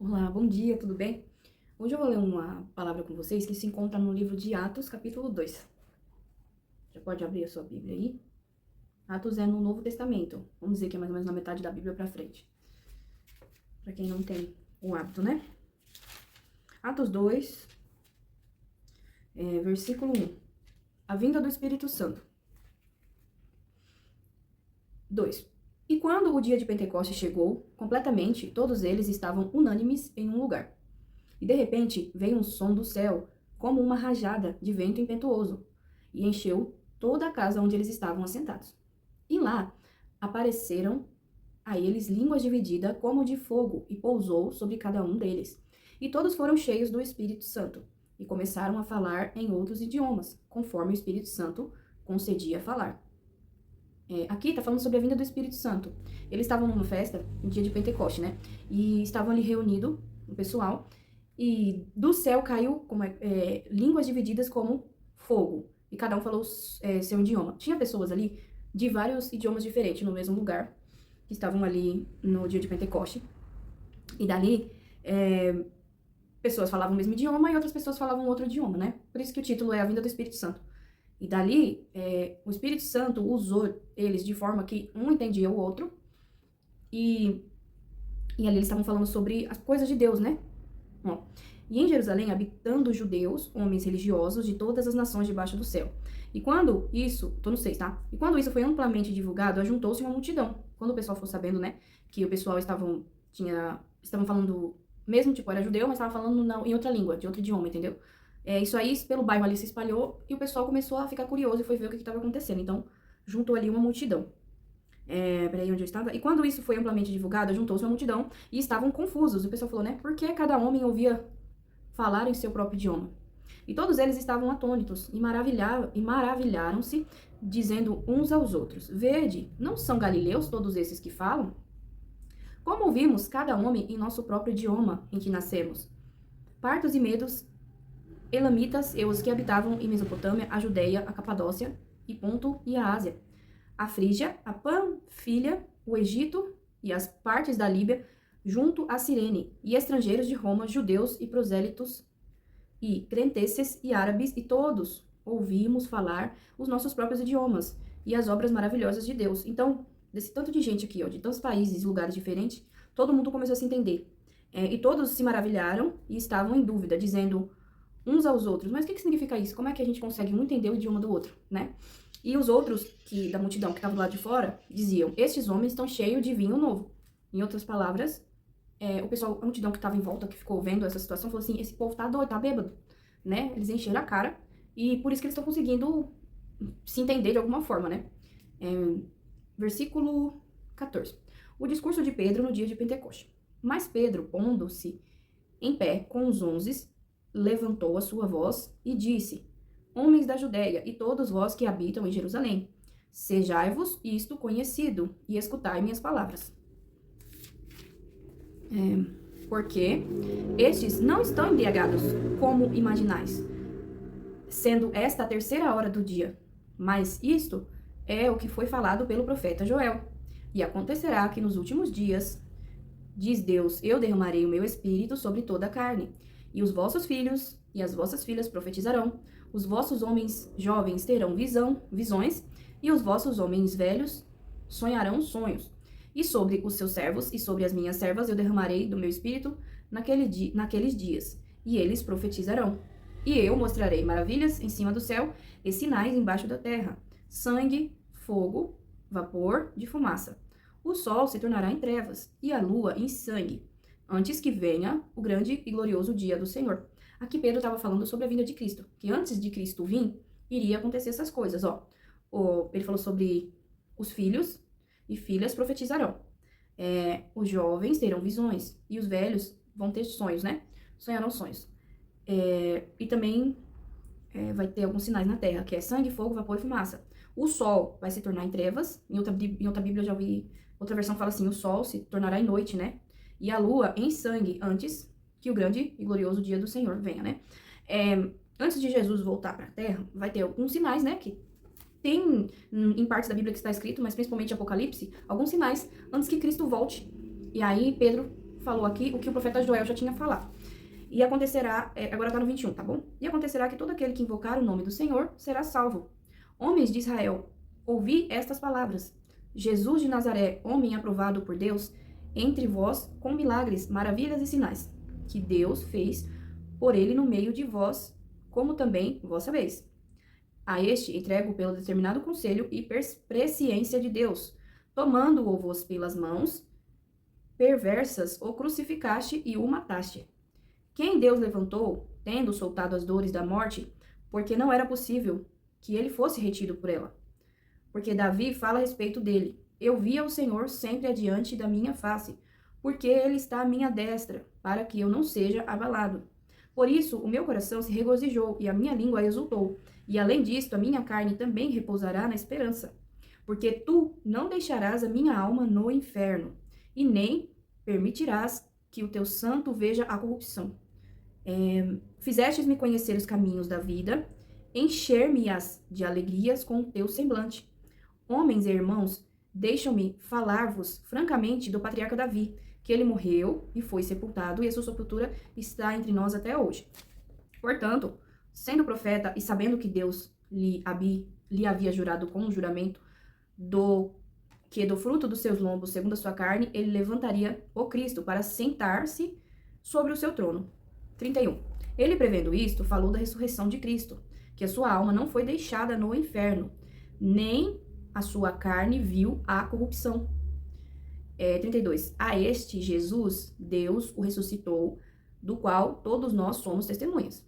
Olá, bom dia, tudo bem? Hoje eu vou ler uma palavra com vocês que se encontra no livro de Atos, capítulo 2. Já pode abrir a sua Bíblia aí. Atos é no Novo Testamento. Vamos dizer que é mais ou menos na metade da Bíblia pra frente. Pra quem não tem o hábito, né? Atos 2, versículo 1. A vinda do Espírito Santo. 2. E quando o dia de Pentecostes chegou, completamente, todos eles estavam unânimes em um lugar. E de repente veio um som do céu, como uma rajada de vento impetuoso, e encheu toda a casa onde eles estavam assentados. E lá apareceram a eles línguas divididas como de fogo, e pousou sobre cada um deles. E todos foram cheios do Espírito Santo, e começaram a falar em outros idiomas, conforme o Espírito Santo concedia falar. Aqui tá falando sobre a vinda do Espírito Santo. Eles estavam numa festa, no dia de Pentecoste, né? E estavam ali reunidos, o pessoal, e do céu caiu línguas divididas como fogo. E cada um falou seu idioma. Tinha pessoas ali de vários idiomas diferentes no mesmo lugar, que estavam ali no dia de Pentecoste. E dali, pessoas falavam o mesmo idioma e outras pessoas falavam outro idioma, né? Por isso que o título é A Vinda do Espírito Santo. E dali, o Espírito Santo usou eles de forma que um entendia o outro. E ali eles estavam falando sobre as coisas de Deus, né? Bom, e em Jerusalém, habitando judeus, homens religiosos de todas as nações debaixo do céu. E quando isso, tô no 6, tá? E quando isso foi amplamente divulgado, ajuntou-se uma multidão. Quando o pessoal ficou sabendo, né, que o pessoal estavam falando, mesmo tipo, era judeu, mas estava falando em outra língua, de outro idioma, entendeu? Isso aí, pelo bairro ali se espalhou e o pessoal começou a ficar curioso e foi ver o que estava acontecendo. Então, juntou ali uma multidão. Peraí, onde eu estava? E quando isso foi amplamente divulgado, juntou-se uma multidão e estavam confusos. O pessoal falou, né? Por que cada homem ouvia falar em seu próprio idioma? E todos eles estavam atônitos e maravilharam-se, dizendo uns aos outros: Vede, não são galileus todos esses que falam? Como ouvimos cada homem em nosso próprio idioma em que nascemos? Partos e medos, elamitas e os que habitavam em Mesopotâmia, a Judéia, a Capadócia e Ponto e a Ásia, a Frígia, a Panfilha, o Egito e as partes da Líbia, junto a Cirene, e estrangeiros de Roma, judeus e prosélitos, e crenteces e árabes, e todos ouvimos falar os nossos próprios idiomas e as obras maravilhosas de Deus. Então, desse tanto de gente aqui, ó, de tantos países e lugares diferentes, todo mundo começou a se entender. E todos se maravilharam e estavam em dúvida, dizendo uns aos outros, mas o que significa isso? Como é que a gente consegue um entender o idioma do outro, né? E os outros da multidão que estavam do lado de fora diziam: estes homens estão cheios de vinho novo. Em outras palavras, a multidão que estava em volta, que ficou vendo essa situação, falou assim: esse povo tá doido, tá bêbado, né? Eles encheram a cara e por isso que eles estão conseguindo se entender de alguma forma, né? Versículo 14. O discurso de Pedro no dia de Pentecoste. Mas Pedro, pondo-se em pé com os 11, levantou a sua voz e disse: Homens da Judéia e todos vós que habitam em Jerusalém, sejai-vos isto conhecido e escutai minhas palavras. Porque estes não estão embriagados, como imaginais, sendo esta a terceira hora do dia. Mas isto é o que foi falado pelo profeta Joel. E acontecerá que nos últimos dias, diz Deus, eu derramarei o meu espírito sobre toda a carne, e os vossos filhos e as vossas filhas profetizarão, os vossos homens jovens terão visões, e os vossos homens velhos sonharão sonhos. E sobre os seus servos e sobre as minhas servas eu derramarei do meu espírito naqueles dias, e eles profetizarão. E eu mostrarei maravilhas em cima do céu e sinais embaixo da terra: sangue, fogo, vapor de fumaça. O sol se tornará em trevas e a lua em sangue, antes que venha o grande e glorioso dia do Senhor. Aqui Pedro estava falando sobre a vinda de Cristo, que antes de Cristo vir, iria acontecer essas coisas, ó. Ele falou sobre os filhos e filhas profetizarão. Os jovens terão visões e os velhos vão ter sonhos, né? Sonharão sonhos. E também vai ter alguns sinais na terra, que é sangue, fogo, vapor e fumaça. O sol vai se tornar em trevas. Em outra Bíblia eu já vi, outra versão fala assim, o sol se tornará em noite, né? E a lua em sangue, antes que o grande e glorioso dia do Senhor venha, né? Antes de Jesus voltar para a terra, vai ter alguns sinais, né? Que tem em partes da Bíblia que está escrito, mas principalmente em Apocalipse, alguns sinais antes que Cristo volte. E aí Pedro falou aqui o que o profeta Joel já tinha falado. E acontecerá, agora tá no 21, tá bom? E acontecerá que todo aquele que invocar o nome do Senhor será salvo. Homens de Israel, ouvi estas palavras. Jesus de Nazaré, homem aprovado por Deus, entre vós com milagres, maravilhas e sinais, que Deus fez por ele no meio de vós, como também vós sabeis. A este entrego pelo determinado conselho e presciência de Deus, tomando-o vos pelas mãos perversas, o crucificaste e o mataste. Quem Deus levantou, tendo soltado as dores da morte, porque não era possível que ele fosse retido por ela. Porque Davi fala a respeito dele. Eu via o Senhor sempre adiante da minha face, porque ele está à minha destra, para que eu não seja abalado. Por isso o meu coração se regozijou e a minha língua exultou. E além disto, a minha carne também repousará na esperança. Porque tu não deixarás a minha alma no inferno, e nem permitirás que o teu santo veja a corrupção. Fizestes-me conhecer os caminhos da vida, encher-me-as de alegrias com o teu semblante. Homens e irmãos, deixam-me falar-vos francamente do patriarca Davi, que ele morreu e foi sepultado, e a sua sepultura está entre nós até hoje. Portanto, sendo profeta e sabendo que Deus lhe havia jurado com um juramento do fruto dos seus lombos, segundo a sua carne, ele levantaria o Cristo para sentar-se sobre o seu trono. 31. Ele, prevendo isto, falou da ressurreição de Cristo, que a sua alma não foi deixada no inferno, nem a sua carne viu a corrupção. 32. A este Jesus, Deus o ressuscitou, do qual todos nós somos testemunhas.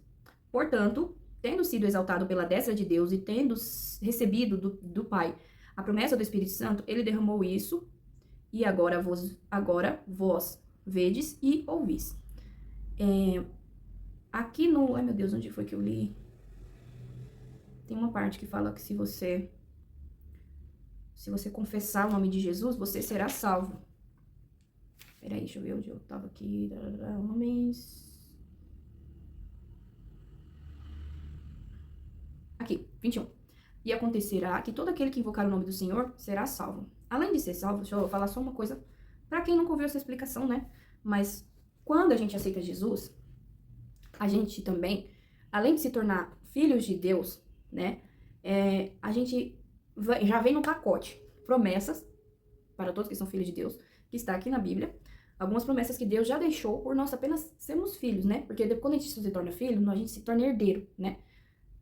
Portanto, tendo sido exaltado pela destra de Deus e tendo recebido do Pai a promessa do Espírito Santo, ele derramou isso, e agora vós vedes e ouvis. Aqui no... Ai, meu Deus, onde foi que eu li? Tem uma parte que fala que se você confessar o nome de Jesus, você será salvo. Peraí, deixa eu ver onde eu tava aqui. Homens... Aqui, 21. E acontecerá que todo aquele que invocar o nome do Senhor será salvo. Além de ser salvo, deixa eu falar só uma coisa, pra quem nunca ouviu essa explicação, né? Mas quando a gente aceita Jesus, a gente também, além de se tornar filhos de Deus, né? A gente já vem no pacote promessas para todos que são filhos de Deus, que está aqui na Bíblia. Algumas promessas que Deus já deixou por nós apenas sermos filhos, né? Porque quando a gente se torna filho, a gente se torna herdeiro, né?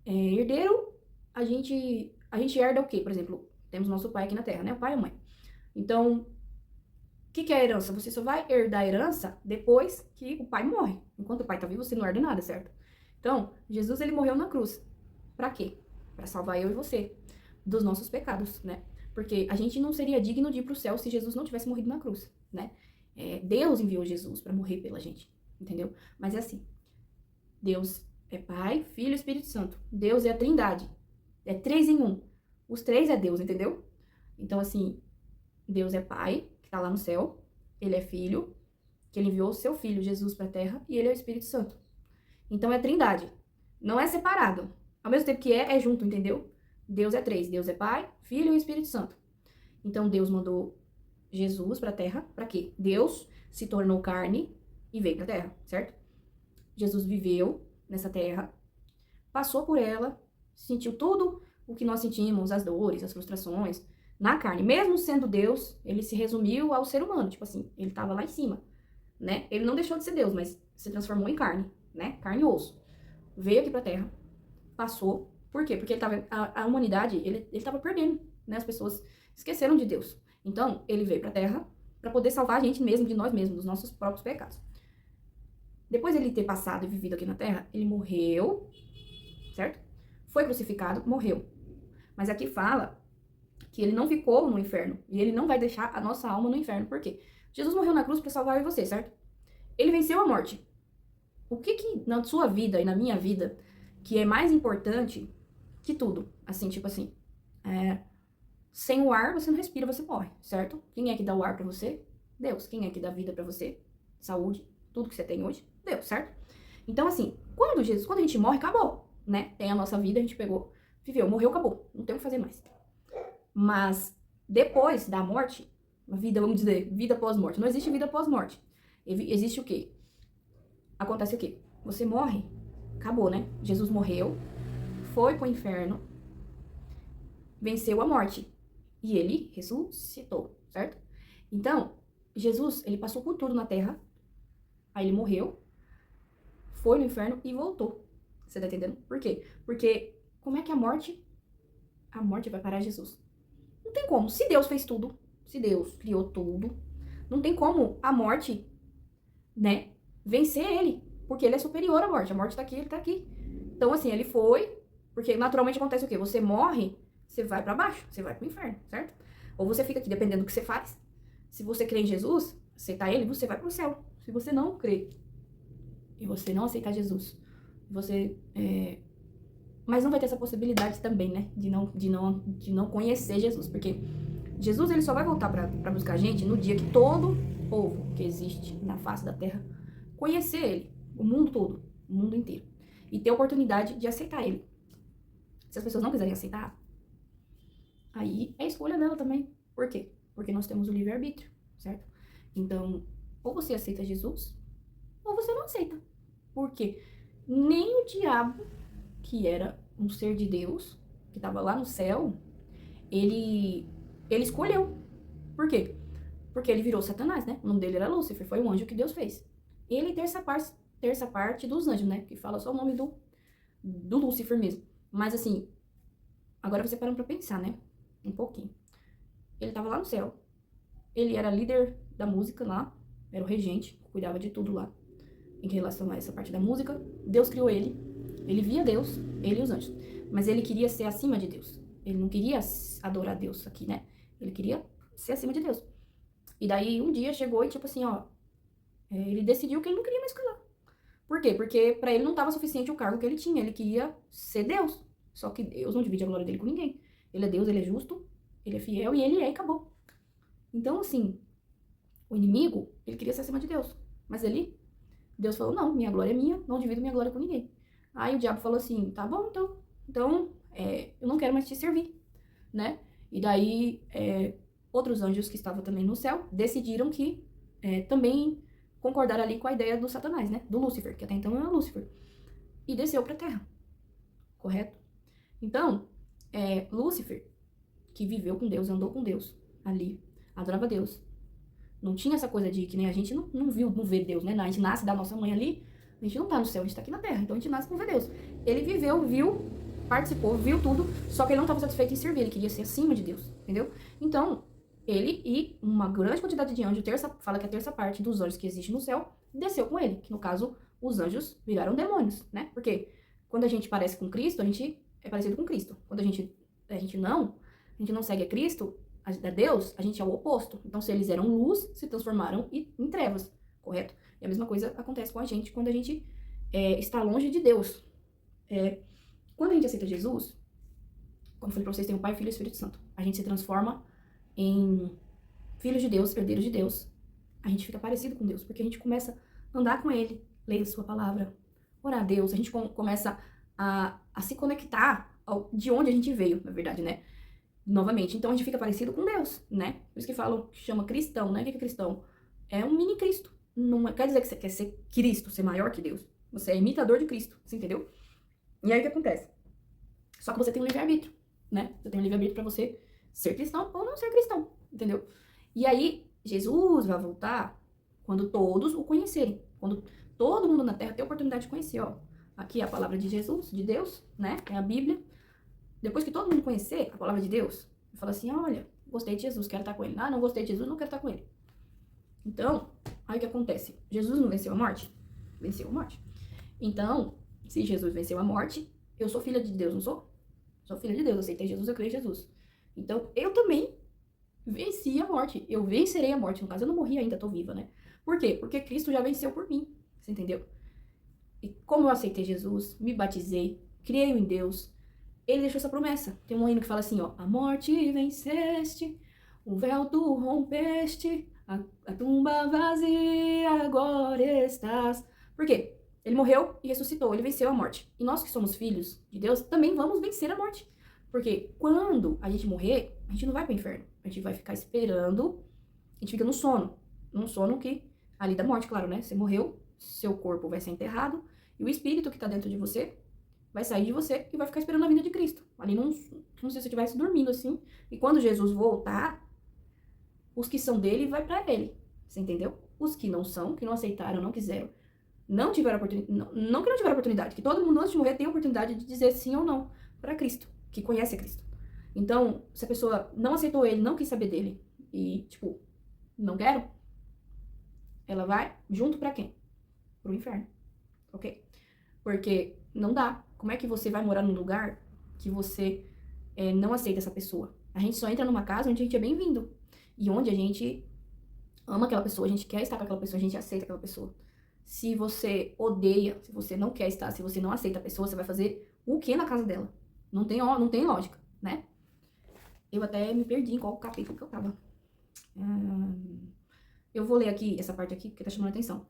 Herdeiro, a gente herda o quê? Por exemplo, temos nosso pai aqui na terra, né? O pai e a mãe. Então, o que é a herança? Você só vai herdar a herança depois que o pai morre. Enquanto o pai tá vivo, você não herda nada, certo? Então, Jesus, ele morreu na cruz. Pra quê? Pra salvar eu e você dos nossos pecados, né? Porque a gente não seria digno de ir pro céu se Jesus não tivesse morrido na cruz, né? Deus enviou Jesus pra morrer pela gente, entendeu? Mas é assim, Deus é Pai, Filho e Espírito Santo. Deus é a Trindade. É 3 em 1. Os 3 é Deus, entendeu? Então, assim, Deus é Pai, que tá lá no céu. Ele é Filho, que ele enviou o seu Filho, Jesus, pra terra. E ele é o Espírito Santo. Então, é Trindade. Não é separado. Ao mesmo tempo que é junto, entendeu? Deus é 3. Deus é Pai, Filho e Espírito Santo. Então, Deus mandou Jesus pra terra. Pra quê? Deus se tornou carne e veio pra terra, certo? Jesus viveu nessa terra, passou por ela, sentiu tudo o que nós sentimos, as dores, as frustrações, na carne. Mesmo sendo Deus, ele se resumiu ao ser humano, tipo assim, ele tava lá em cima, né? Ele não deixou de ser Deus, mas se transformou em carne, né? Carne e osso. Veio aqui pra terra, passou. Por quê? Porque ele tava, a humanidade, ele tava perdendo, né? As pessoas esqueceram de Deus. Então, ele veio pra terra pra poder salvar a gente mesmo, de nós mesmos, dos nossos próprios pecados. Depois de ele ter passado e vivido aqui na terra, ele morreu, certo? Foi crucificado, morreu. Mas aqui fala que ele não ficou no inferno. E ele não vai deixar a nossa alma no inferno. Por quê? Jesus morreu na cruz para salvar eu e você, certo? Ele venceu a morte. O que na sua vida e na minha vida que é mais importante que tudo? Assim, tipo assim, sem o ar você não respira, você morre, certo? Quem é que dá o ar para você? Deus. Quem é que dá vida para você? Saúde, tudo que você tem hoje? Deus, certo? Então, assim, quando a gente morre, acabou, né? Tem a nossa vida, a gente pegou, viveu, morreu, acabou. Não tem o que fazer mais. Mas, depois da morte, a vida, vamos dizer, vida pós-morte. Não existe vida pós-morte. Existe o quê? Acontece o quê? Você morre, acabou, né? Jesus morreu, foi pro inferno, venceu a morte e ele ressuscitou, certo? Então, Jesus, ele passou por tudo na terra, aí ele morreu, foi no inferno e voltou. Você tá entendendo? Por quê? Porque como é que a morte vai parar Jesus? Não tem como. Se Deus fez tudo, se Deus criou tudo, não tem como a morte, né, vencer ele, porque ele é superior à morte. A morte tá aqui, ele tá aqui. Então, assim, ele foi, porque naturalmente acontece o quê? Você morre, você vai pra baixo, você vai pro inferno, certo? Ou você fica aqui, dependendo do que você faz. Se você crê em Jesus, aceitar ele, você vai pro céu. Se você não crê e você não aceitar Jesus, você mas não vai ter essa possibilidade também, né? De não conhecer Jesus. Porque Jesus, ele só vai voltar pra buscar a gente no dia que todo povo que existe na face da terra conhecer ele. O mundo todo. O mundo inteiro. E ter a oportunidade de aceitar ele. Se as pessoas não quiserem aceitar, aí é escolha dela também. Por quê? Porque nós temos o livre-arbítrio, certo? Então, ou você aceita Jesus, ou você não aceita. Por quê? Nem o diabo, que era um ser de Deus, que estava lá no céu, ele escolheu. Por quê? Porque ele virou Satanás, né? O nome dele era Lúcifer, foi o anjo que Deus fez. Ele terça parte dos anjos, né? Que fala só o nome do Lúcifer mesmo. Mas assim, agora você parando pra pensar, né? Um pouquinho. Ele tava lá no céu. Ele era líder da música lá, era o regente, cuidava de tudo lá. Em relação a essa parte da música, Deus criou ele. Ele via Deus, ele e os anjos. Mas ele queria ser acima de Deus. Ele não queria adorar Deus aqui, né? Ele queria ser acima de Deus. E daí um dia chegou e tipo assim, ó, ele decidiu que ele não queria mais ficar lá. Por quê? Porque pra ele não tava suficiente o cargo que ele tinha. Ele queria ser Deus. Só que Deus não divide a glória dele com ninguém. Ele é Deus, ele é justo, ele é fiel e ele é e acabou. Então, assim, o inimigo, ele queria ser acima de Deus. Mas Deus falou, não, minha glória é minha, não divido minha glória com ninguém. Aí o diabo falou assim, tá bom, então eu não quero mais te servir, né? E daí, outros anjos que estavam também no céu decidiram que também concordaram ali com a ideia do Satanás, né? Do Lúcifer, que até então era Lúcifer. E desceu pra terra, correto? Então, Lúcifer, que viveu com Deus, andou com Deus ali, adorava Deus. Não tinha essa coisa de que nem a gente não vê Deus, né? A gente nasce da nossa mãe ali, a gente não tá no céu, a gente tá aqui na terra, então a gente nasce com ver Deus. Ele viveu, viu, participou, viu tudo, só que ele não estava satisfeito em servir, ele queria ser acima de Deus, entendeu? Então, ele e uma grande quantidade de anjos, fala que a terça parte dos anjos que existe no céu, desceu com ele, que no caso, os anjos viraram demônios, né? Porque quando a gente parece com Cristo, a gente é parecido com Cristo. Quando a gente não segue a Cristo, a Deus, a gente é o oposto. Então, se eles eram luz, se transformaram em trevas, correto? E a mesma coisa acontece com a gente quando a gente está longe de Deus. Quando a gente aceita Jesus, como eu falei pra vocês, tem o Pai, o Filho e o Espírito Santo. A gente se transforma em filhos de Deus, herdeiros de Deus. A gente fica parecido com Deus, porque a gente começa a andar com Ele, ler a sua palavra, orar a Deus. A gente começa a se conectar de onde a gente veio, na verdade, né? Novamente. Então, a gente fica parecido com Deus, né? Por isso que falam que chama cristão, né? O que é cristão? É um mini Cristo. Não quer dizer que você quer ser Cristo, ser maior que Deus. Você é imitador de Cristo, você entendeu? E aí o que acontece? Só que você tem um livre-arbítrio, né? Você tem um livre-arbítrio pra você ser cristão ou não ser cristão, entendeu? E aí, Jesus vai voltar quando todos o conhecerem. Quando todo mundo na Terra tem a oportunidade de conhecer, ó. Aqui é a palavra de Jesus, de Deus, né? É a Bíblia. Depois que todo mundo conhecer a palavra de Deus, fala assim, olha, gostei de Jesus, quero estar com ele. Ah, não gostei de Jesus, não quero estar com ele. Então, aí o que acontece? Jesus não venceu a morte? Venceu a morte. Então, se Jesus venceu a morte, eu sou filha de Deus, não sou? Sou filha de Deus, aceitei Jesus, eu creio em Jesus. Então, eu também venci a morte. Eu vencerei a morte. No caso, eu não morri ainda, tô viva, né? Por quê? Porque Cristo já venceu por mim. Você entendeu? E como eu aceitei Jesus, me batizei, creio em Deus, ele deixou essa promessa. Tem um hino que fala assim, ó. A morte venceste, o véu tu rompeste, a tumba vazia agora estás. Por quê? Ele morreu e ressuscitou, ele venceu a morte. E nós que somos filhos de Deus, também vamos vencer a morte. Porque quando a gente morrer, a gente não vai pro inferno. A gente vai ficar esperando, a gente fica no sono. Num sono que ali da morte, claro, né? Você morreu, seu corpo vai ser enterrado e o espírito que tá dentro de você vai sair de você e vai ficar esperando a vinda de Cristo. Ali não sei se você estivesse dormindo assim. E quando Jesus voltar, os que são dele vai para ele. Você entendeu? Os que não são, que não aceitaram, não quiseram, não tiveram oportunidade, não que não tiveram oportunidade, que todo mundo antes de morrer tem a oportunidade de dizer sim ou não para Cristo, que conhece a Cristo. Então, se a pessoa não aceitou ele, não quis saber dele e, tipo, não quero, ela vai junto para quem? Pro inferno, ok? Porque não dá. Como é que você vai morar num lugar que você não aceita essa pessoa? A gente só entra numa casa onde a gente é bem-vindo e onde a gente ama aquela pessoa, a gente quer estar com aquela pessoa, a gente aceita aquela pessoa. Se você odeia, se você não quer estar, se você não aceita a pessoa, você vai fazer o que na casa dela? Não tem lógica, né? Eu até me perdi em qual capítulo que eu tava. Eu vou ler aqui, essa parte aqui, porque tá chamando a atenção.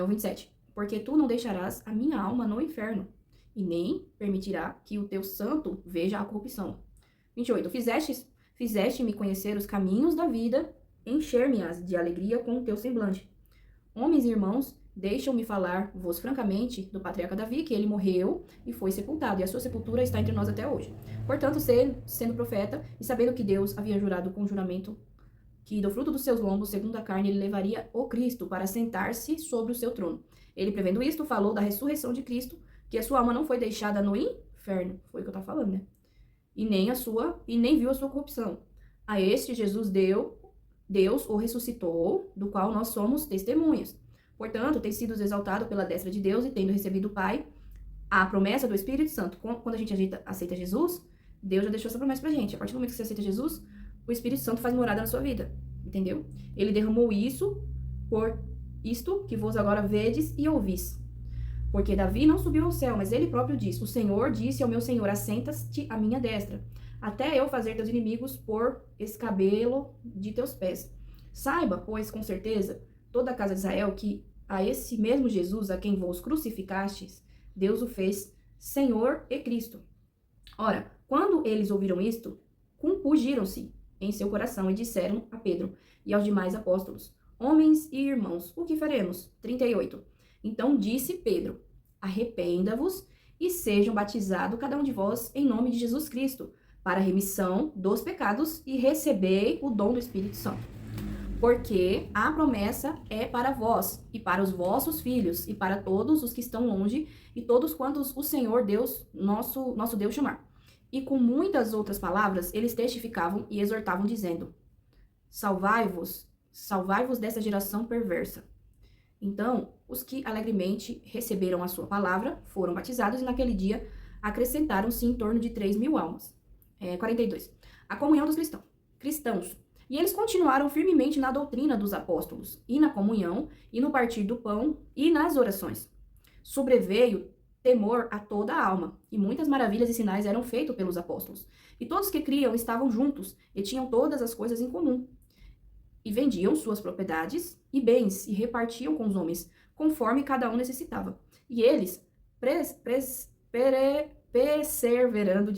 O 27. Porque tu não deixarás a minha alma no inferno, e nem permitirá que o teu santo veja a corrupção. 28. Fizeste-me conhecer os caminhos da vida, encher-me-as de alegria com o teu semblante. Homens e irmãos, deixam-me falar-vos francamente do patriarca Davi, que ele morreu e foi sepultado, e a sua sepultura está entre nós até hoje. Portanto, sendo profeta, e sabendo que Deus havia jurado com juramento que do fruto dos seus lombos, segundo a carne, ele levaria o Cristo para sentar-se sobre o seu trono. Ele, prevendo isto, falou da ressurreição de Cristo, que a sua alma não foi deixada no inferno, foi o que eu estava falando, né? E nem viu a sua corrupção. A este Jesus Deus o ressuscitou, do qual nós somos testemunhas. Portanto, tem sido exaltado pela destra de Deus e tendo recebido do Pai a promessa do Espírito Santo. Quando a gente aceita Jesus, Deus já deixou essa promessa pra gente. A partir do momento que você aceita Jesus, o Espírito Santo faz morada na sua vida, entendeu? Ele derramou isso por isto que vos agora vedes e ouvis. Porque Davi não subiu ao céu, mas ele próprio disse: o Senhor disse ao meu Senhor, assenta-te à minha destra, até eu fazer teus inimigos por escabelo de teus pés. Saiba, pois, com certeza, toda a casa de Israel, que a esse mesmo Jesus, a quem vos crucificastes, Deus o fez Senhor e Cristo. Ora, quando eles ouviram isto, compungiram-se em seu coração e disseram a Pedro e aos demais apóstolos: homens e irmãos, o que faremos? 38. Então disse Pedro: arrependa-vos e sejam batizados cada um de vós em nome de Jesus Cristo, para a remissão dos pecados, e recebei o dom do Espírito Santo. Porque a promessa é para vós, e para os vossos filhos, e para todos os que estão longe, e todos quantos o Senhor Deus, nosso Deus, chamar. E com muitas outras palavras, eles testificavam e exortavam, dizendo: salvai-vos dessa geração perversa. Então, os que alegremente receberam a sua palavra foram batizados, e naquele dia acrescentaram-se em torno de 3.000 almas. 42. A comunhão dos cristãos. E eles continuaram firmemente na doutrina dos apóstolos, e na comunhão, e no partir do pão, e nas orações. Sobreveio temor a toda a alma, e muitas maravilhas e sinais eram feitos pelos apóstolos. E todos que criam estavam juntos, e tinham todas as coisas em comum. E vendiam suas propriedades e bens, e repartiam com os homens, conforme cada um necessitava. E eles perseverando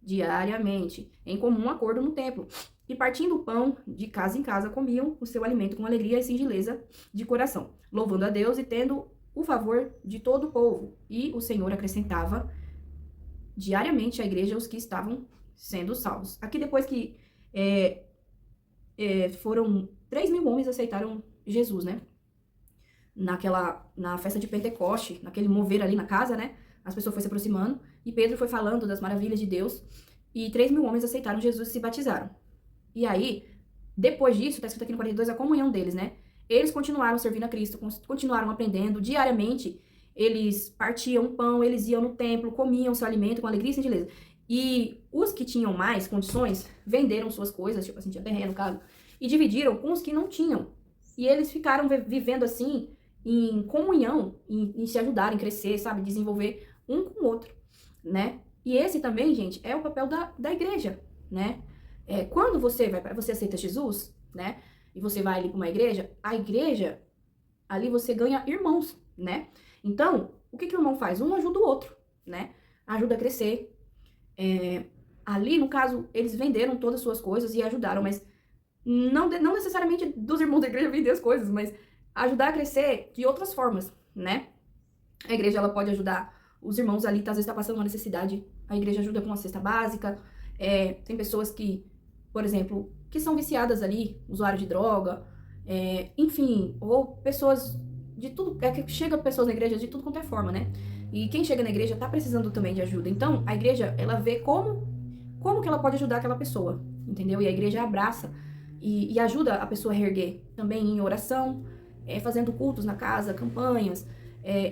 diariamente, em comum acordo no templo. E partindo o pão, de casa em casa, comiam o seu alimento com alegria e singeleza de coração, louvando a Deus e tendo o favor de todo o povo. E o Senhor acrescentava diariamente à igreja os que estavam sendo salvos. Aqui, depois que foram 3.000 homens aceitaram Jesus, né? Na festa de Pentecoste, naquele mover ali na casa, né? As pessoas foram se aproximando e Pedro foi falando das maravilhas de Deus e 3.000 homens aceitaram Jesus e se batizaram. E aí, depois disso, tá escrito aqui no 42, a comunhão deles, né? Eles continuaram servindo a Cristo, continuaram aprendendo. Diariamente, eles partiam pão, eles iam no templo, comiam seu alimento com alegria e singeleza. E os que tinham mais condições, venderam suas coisas, tipo assim, tinha terreno, no caso, e dividiram com os que não tinham. E eles ficaram vivendo assim, em comunhão, em se ajudar, em crescer, sabe? Desenvolver um com o outro, né? E esse também, gente, é o papel da igreja, né? Quando você aceita Jesus, né? E você vai ali para uma igreja, a igreja, ali você ganha irmãos, né? Então, o que o irmão faz? Um ajuda o outro, né? Ajuda a crescer. Ali, no caso, eles venderam todas as suas coisas e ajudaram, mas não necessariamente dos irmãos da igreja vender as coisas, mas ajudar a crescer de outras formas, né? A igreja, ela pode ajudar os irmãos ali, às vezes tá passando uma necessidade, a igreja ajuda com uma cesta básica. Tem pessoas que, por exemplo, que são viciadas ali, usuário de droga, enfim, ou pessoas de tudo, que chega pessoas na igreja de tudo quanto é forma, né? E quem chega na igreja tá precisando também de ajuda. Então, a igreja, ela vê como que ela pode ajudar aquela pessoa, entendeu? E a igreja abraça e ajuda a pessoa a reerguer também em oração, fazendo cultos na casa, campanhas,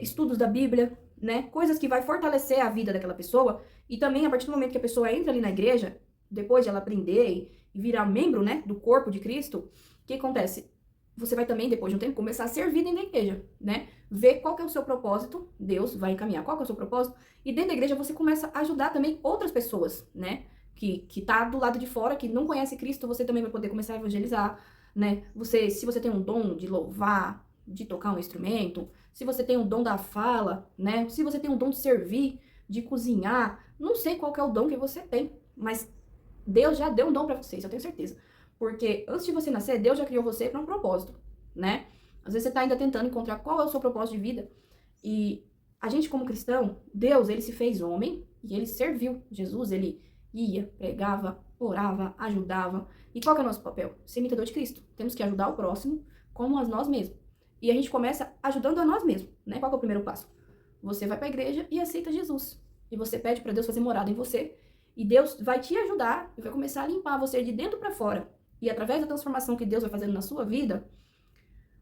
estudos da Bíblia, né? Coisas que vai fortalecer a vida daquela pessoa. E também, a partir do momento que a pessoa entra ali na igreja, depois de ela aprender e virar membro, né, do corpo de Cristo, o que acontece? Você vai também, depois de um tempo, começar a servir dentro da igreja, né? Ver qual que é o seu propósito, Deus vai encaminhar qual que é o seu propósito, e dentro da igreja você começa a ajudar também outras pessoas, né? Que tá do lado de fora, que não conhece Cristo, você também vai poder começar a evangelizar, né? Se você tem um dom de louvar, de tocar um instrumento, se você tem um dom da fala, né? Se você tem um dom de servir, de cozinhar, não sei qual que é o dom que você tem, mas Deus já deu um dom para vocês, eu tenho certeza. Porque antes de você nascer, Deus já criou você para um propósito, né? Às vezes você tá ainda tentando encontrar qual é o seu propósito de vida. E a gente, como cristão, Deus, ele se fez homem e ele serviu. Jesus, ele ia, pregava, orava, ajudava. E qual que é o nosso papel? Ser imitador de Cristo. Temos que ajudar o próximo como a nós mesmos. E a gente começa ajudando a nós mesmos, né? Qual que é o primeiro passo? Você vai para a igreja e aceita Jesus. E você pede para Deus fazer morada em você. E Deus vai te ajudar e vai começar a limpar você de dentro para fora. E através da transformação que Deus vai fazendo na sua vida,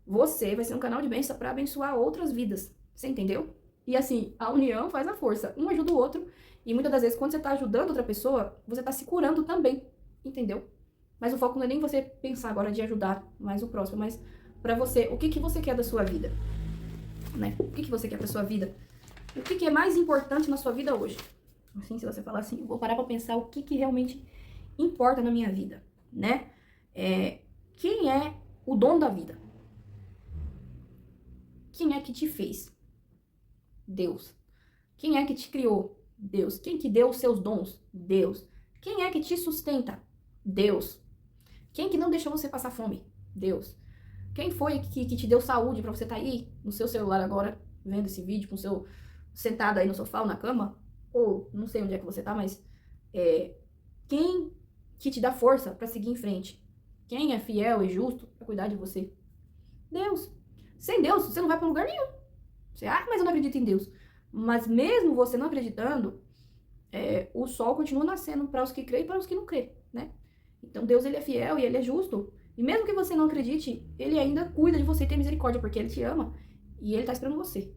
você vai ser um canal de bênção para abençoar outras vidas. Você entendeu? E assim, a união faz a força. Um ajuda o outro. E muitas das vezes, quando você tá ajudando outra pessoa, você tá se curando também. Entendeu? Mas o foco não é nem você pensar agora de ajudar mais o próximo, mas para você, o que que você quer da sua vida? Né? O que que você quer pra sua vida? O que que é mais importante na sua vida hoje? Assim, se você falar assim, eu vou parar pra pensar o que que realmente importa na minha vida, né? Quem é o dono da vida? Quem é que te fez? Deus. Quem é que te criou? Deus. Quem que deu os seus dons? Deus. Quem é que te sustenta? Deus. Quem que não deixou você passar fome? Deus. Quem foi que te deu saúde pra você estar aí no seu celular agora, vendo esse vídeo, com o seu sentado aí no sofá ou na cama? Ou não sei onde é que você tá, mas quem que te dá força pra seguir em frente? Quem é fiel e justo pra cuidar de você? Deus. Sem Deus, você não vai pra lugar nenhum. Você, mas eu não acredito em Deus. Mas mesmo você não acreditando, o sol continua nascendo para os que creem e para os que não creem, né? Então Deus, ele é fiel e ele é justo. E mesmo que você não acredite, ele ainda cuida de você e tem misericórdia, porque ele te ama e ele tá esperando você.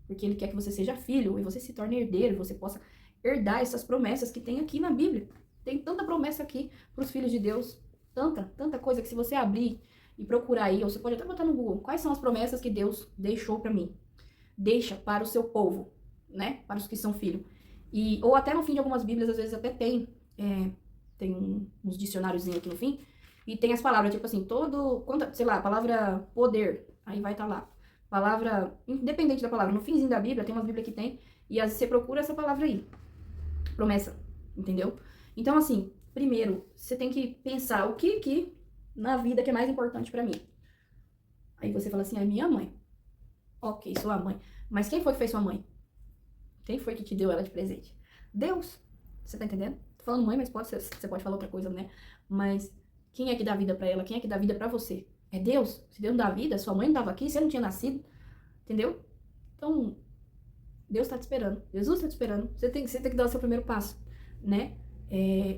Porque ele quer que você seja filho e você se torne herdeiro, e você possa herdar essas promessas que tem aqui na Bíblia. Tem tanta promessa aqui para os filhos de Deus. Tanta coisa que se você abrir e procurar aí, ou você pode até botar no Google, quais são as promessas que Deus deixou para mim? Deixa para o seu povo, né? Para os que são filhos. Ou até no fim de algumas Bíblias, às vezes até tem uns dicionáriozinhos aqui no fim, e tem as palavras, tipo assim, sei lá, a palavra poder, aí vai estar lá. Palavra, independente da palavra, no finzinho da Bíblia, tem umas Bíblias que tem, e às vezes você procura essa palavra aí. Promessa, entendeu? Então, assim, primeiro, você tem que pensar o que na vida que é mais importante pra mim. Aí você fala assim, minha mãe. Ok, sua mãe. Mas quem foi que fez sua mãe? Quem foi que te deu ela de presente? Deus. Você tá entendendo? Tô falando mãe, mas você pode falar outra coisa, né? Mas quem é que dá vida pra ela? Quem é que dá vida pra você? É Deus. Se Deus não dá vida, sua mãe não tava aqui, você não tinha nascido. Entendeu? Então, Deus tá te esperando. Jesus tá te esperando. Você tem que dar o seu primeiro passo, né?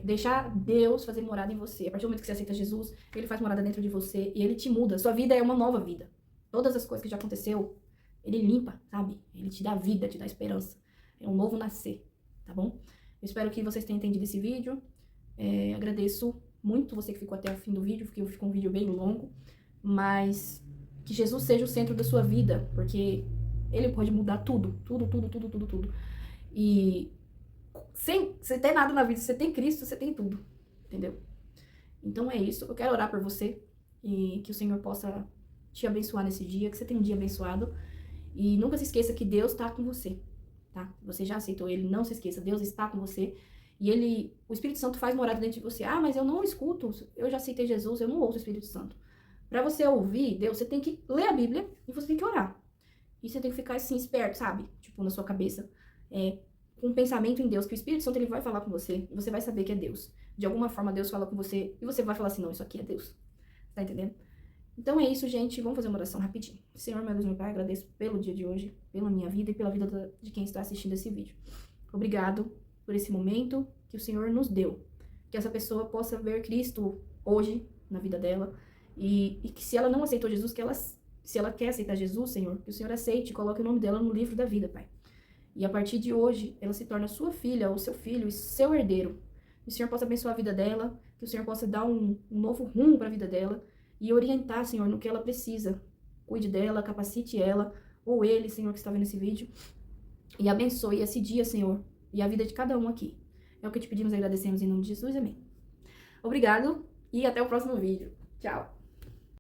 Deixar Deus fazer morada em você. A partir do momento que você aceita Jesus, ele faz morada dentro de você e ele te muda. Sua vida é uma nova vida. Todas as coisas que já aconteceu, ele limpa, sabe? Ele te dá vida, te dá esperança. É um novo nascer, tá bom? Eu espero que vocês tenham entendido esse vídeo. Agradeço muito você que ficou até o fim do vídeo, porque ficou um vídeo bem longo. Mas que Jesus seja o centro da sua vida, porque ele pode mudar tudo. Tudo. E sem você ter nada na vida, se você tem Cristo, você tem tudo, entendeu? Então é isso. Eu quero orar por você e que o Senhor possa te abençoar nesse dia, que você tenha um dia abençoado. E nunca se esqueça que Deus está com você, tá? Você já aceitou ele, não se esqueça, Deus está com você. o Espírito Santo faz morada dentro de você. Ah, mas eu não escuto, eu já aceitei Jesus, eu não ouço o Espírito Santo. Para você ouvir Deus, você tem que ler a Bíblia e você tem que orar. E você tem que ficar assim, esperto, sabe? Tipo, na sua cabeça, com um pensamento em Deus, que o Espírito Santo ele vai falar com você e você vai saber que é Deus. De alguma forma, Deus fala com você e você vai falar assim, não, isso aqui é Deus. Tá entendendo? Então é isso, gente. Vamos fazer uma oração rapidinho. Senhor, meu Deus, meu Pai, agradeço pelo dia de hoje, pela minha vida e pela vida de quem está assistindo esse vídeo. Obrigado por esse momento que o Senhor nos deu. Que essa pessoa possa ver Cristo hoje na vida dela. E que se ela não aceitou Jesus, se ela quer aceitar Jesus, Senhor, que o Senhor aceite e coloque o nome dela no livro da vida, Pai. E a partir de hoje, ela se torna sua filha, ou seu filho, e seu herdeiro. Que o Senhor possa abençoar a vida dela, que o Senhor possa dar um novo rumo para a vida dela e orientar, Senhor, no que ela precisa. Cuide dela, capacite ela, ou ele, Senhor, que está vendo esse vídeo, e abençoe esse dia, Senhor, e a vida de cada um aqui. É o que te pedimos e agradecemos em nome de Jesus, amém. Obrigado, e até o próximo vídeo. Tchau!